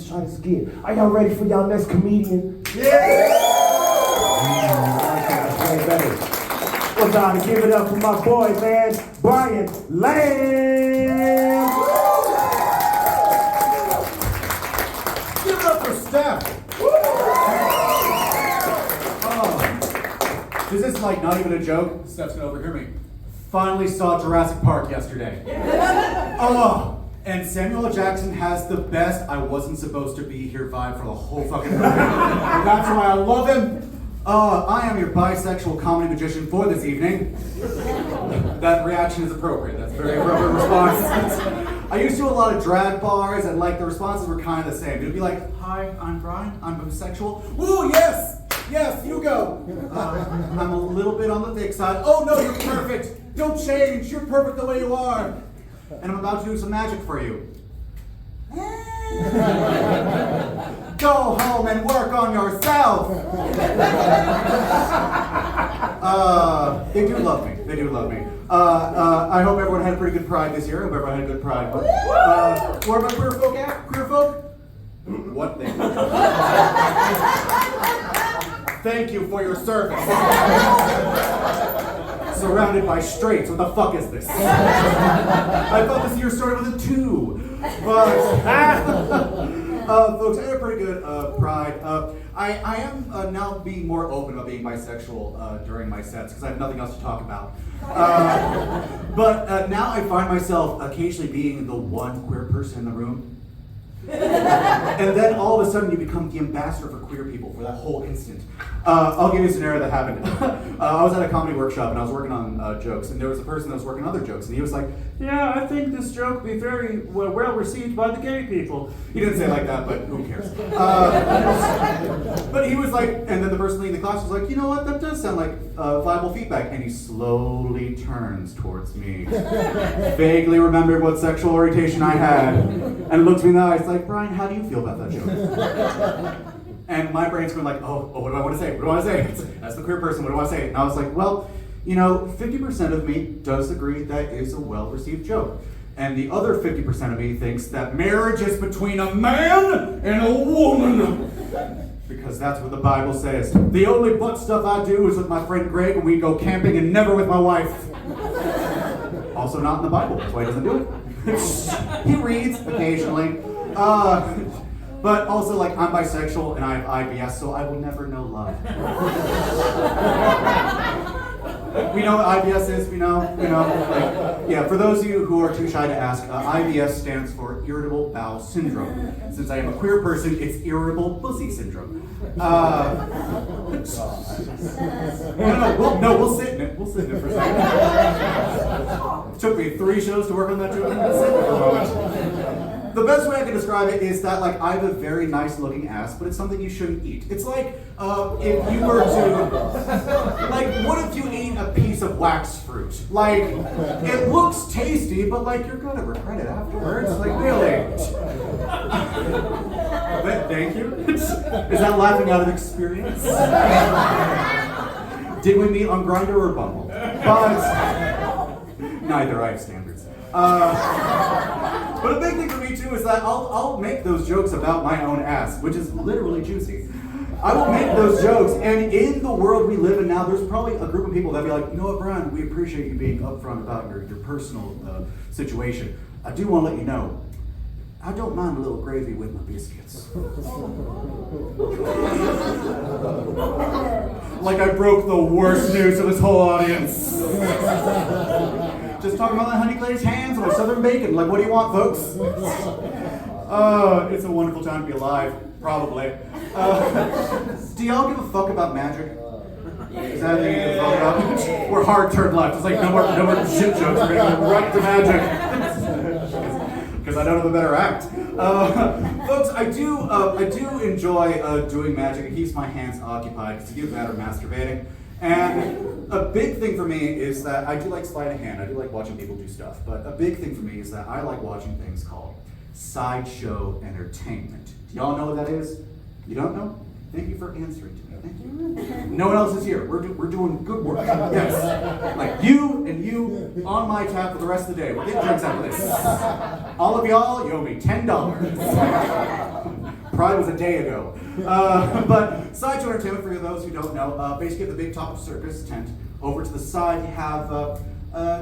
let's try this again. Are y'all ready for y'all next comedian? Yeah! Way better. Well, time to give it up for my boy, man, Bryan Lamb. Give it up for Steph. This is like not even a joke. Steph's gonna overhear me. Finally saw Jurassic Park yesterday. And Samuel L. Jackson has the best I wasn't supposed to be here vibe for the whole fucking movie. That's why I love him. I am your bisexual comedy magician for this evening. That reaction is appropriate. That's a very appropriate response. I used to do a lot of drag bars, and like the responses were kind of the same. It would be like, "Hi, I'm Bryan. I'm bisexual." Woo, yes, yes, you go. I'm a little bit on the thick side. Oh no, you're perfect. Don't change. You're perfect the way you are. And I'm about to do some magic for you. Go home and work on yourself. They do love me. They do love me. I hope everyone had a pretty good Pride this year. I hope everyone had a good Pride. Where are my queer folk at? Queer folk? What thing? Thank you for your service. Surrounded by straights. What the fuck is this? I thought this year started with a 2. But, folks, I had a pretty good Pride. I am now being more open about being bisexual during my sets because I have nothing else to talk about. But now I find myself occasionally being the one queer person in the room. And then all of a sudden you become the ambassador for queer people for that whole instant. I'll give you a scenario that happened. I was at a comedy workshop and I was working on jokes, and there was a person that was working on other jokes, and he was like, "Yeah, I think this joke will be very well received by the gay people." He didn't say it like that, but who cares? But he was like, and then the person leading the class was like, "You know what, that does sound like viable feedback." And he slowly turns towards me, vaguely remembered what sexual orientation I had, and looks me in the eyes like, "Bryan, how do you feel about that joke?" And my brain's going like, oh, what do I want to say? What do I want to say? As the queer person, what do I want to say? And I was like, well, 50% of me does agree that is a well-received joke. And the other 50% of me thinks that marriage is between a man and a woman. Because that's what the Bible says. The only butt stuff I do is with my friend Greg when we go camping, and never with my wife. Also not in the Bible, that's why he doesn't do it. He reads occasionally. But also, like, I'm bisexual and I have IBS, so I will never know love. We know what IBS is, we know, like, yeah, for those of you who are too shy to ask, IBS stands for Irritable Bowel Syndrome. Since I am a queer person, it's Irritable Pussy Syndrome. We'll sit in it. We'll sit in it for a second. It took me 3 shows to work on that joke. Let's sit in it for a moment. The best way I can describe it is that, like, I have a very nice looking ass, but it's something you shouldn't eat. It's like, if you were to, like, what if you ate a piece of wax fruit? Like, it looks tasty, but, like, you're gonna regret it afterwards. Like, really? Thank you. Is that laughing out of experience? Did we meet on Grindr or Bumble? But neither. I have standards. But a big thing for me too is that I'll make those jokes about my own ass, which is literally juicy. I will make those jokes, and in the world we live in now, there's probably a group of people that'd be like, "You know what, Bryan, we appreciate you being upfront about your personal situation. I do want to let you know, I don't mind a little gravy with my biscuits." Like I broke the worst news to this whole audience. Just talking about the honey glazed hams and my southern bacon. Like, what do you want, folks? It's a wonderful time to be alive, probably. Do y'all give a fuck about magic? Is that anything you give a fuck about? We're hard turned left. It's like no more shit jokes. We're gonna go right to magic. Because I don't have a better act. Folks, I do enjoy doing magic. It keeps my hands occupied because you get better masturbating. And a big thing for me is that I do like sleight of hand. I do like watching people do stuff. But a big thing for me is that I like watching things called sideshow entertainment. Do y'all know what that is? You don't know? Thank you for answering to me. Thank you. No one else is here. We're doing good work. Yes. Like you and you on my tab for the rest of the day. We're getting drinks out of this. All of y'all, you owe me $10. Pride was a day ago. But sideshow entertainment, for those who don't know, basically at the big top of circus tent, over to the side you have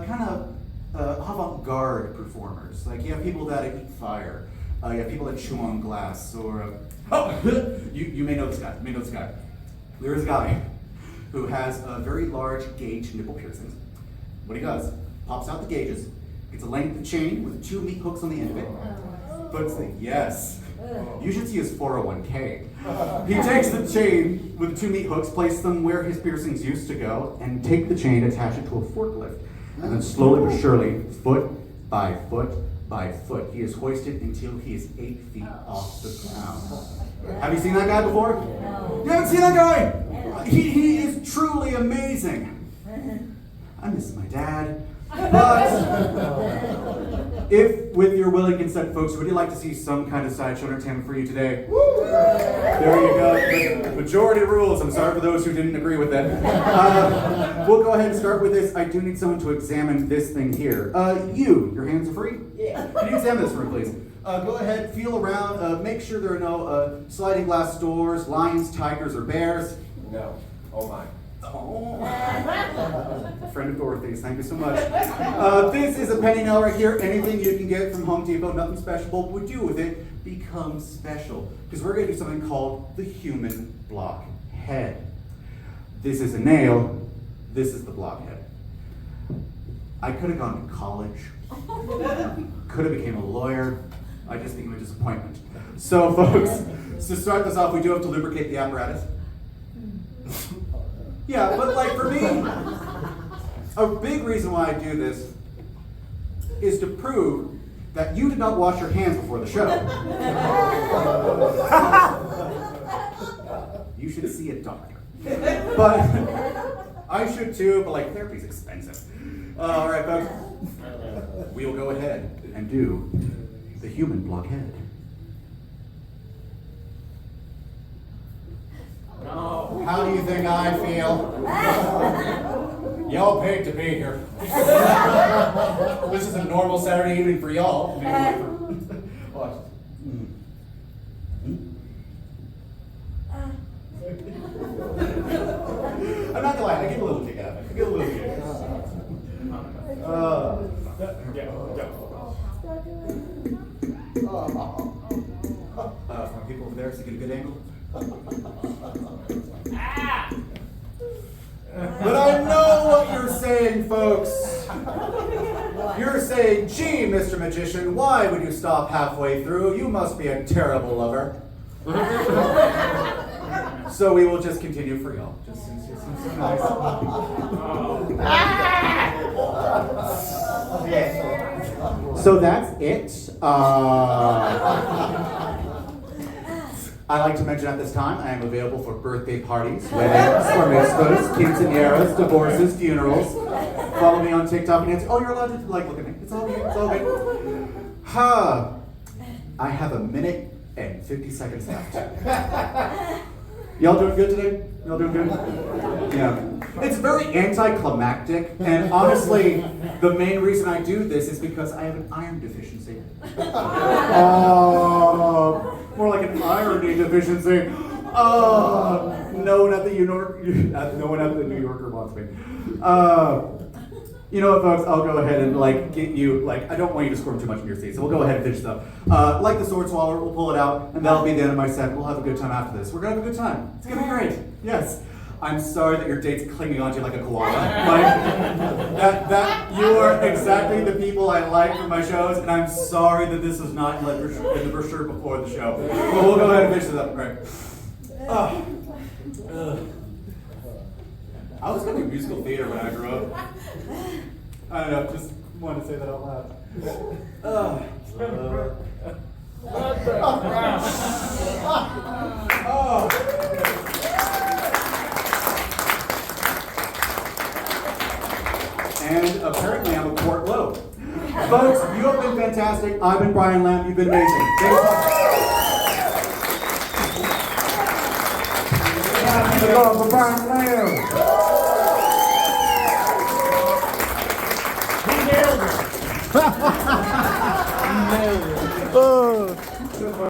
kind of avant-garde performers. Like you have people that eat fire, you have people that chew on glass, or you may know this guy. There is a guy who has very large gauge nipple piercings. What he does, pops out the gauges, gets a length of chain with 2 meat hooks on the end of it, puts the, yes, you should see his 401k. He takes the chain with the 2 meat hooks, places them where his piercings used to go, and take the chain, attach it to a forklift, and then slowly but surely, foot by foot by foot, he is hoisted until he is 8 feet off the ground. Have you seen that guy before? You haven't seen that guy? He is truly amazing. I miss my dad. But if, with your willing consent, folks, would you like to see some kind of sideshow entertainment for you today? There you go. The majority rules. I'm sorry for those who didn't agree with that. We'll go ahead and start with this. I do need someone to examine this thing here. Your hands are free? Yeah. Can you examine this for me, please? Go ahead, feel around. Make sure there are no sliding glass doors, lions, tigers, or bears. No. Oh my. Oh. Friend of Dorothy's, thank you so much. This is a penny nail right here. Anything you can get from Home Depot, nothing special, but what we do with it becomes special. Because we're going to do something called the human blockhead. This is a nail, this is the blockhead. I could have gone to college, could have became a lawyer. I just think of a disappointment. So folks, to start this off, we do have to lubricate the apparatus. Yeah, but like for me, a big reason why I do this is to prove that you did not wash your hands before the show. You should see a doctor. But I should too, but like therapy's expensive. All right, folks, we will go ahead and do the human blockhead. No. How do you think I feel? Y'all paid to be here. This is a normal Saturday evening for y'all. Watch. I'm not gonna lie, I get a little kick out of it. I get a little kick. From people over there, so get a good angle. But I know what you're saying, folks. You're saying, gee, Mr. Magician, why would you stop halfway through? You must be a terrible lover. So we will just continue for y'all. Just since you seem so nice. So that's it. I like to mention at this time, I am available for birthday parties, weddings, bar mitzvahs, quinceañeras, divorces, funerals. Follow me on TikTok and Instagram. Oh, you're allowed to look at me. It's all good. It's all good. I have 1 minute and 50 seconds left. Y'all doing good today? Y'all doing good? Yeah. It's very anticlimactic, and honestly, the main reason I do this is because I have an iron deficiency. More like an irony deficiency. No one at the New Yorker wants me. You know what, folks? I'll go ahead and get you I don't want you to squirm too much in your seat, so we'll go ahead and finish this up. Like the sword swallower, we'll pull it out, and that'll be the end of my set. We'll have a good time after this. We're gonna have a good time. It's gonna be great. Yes. I'm sorry that your date's clinging onto you like a koala. That you are exactly the people I like for my shows, and I'm sorry that this is not in the brochure before the show. But we'll go ahead and finish this up. Right. I was going to do musical theater when I grew up. I don't know, just wanted to say that out loud. And apparently I'm a quart low. Folks, you have been fantastic. I've been Bryan Lamb. You've been amazing. Thanks. For Bryan Lamb. He nailed it. He nailed it.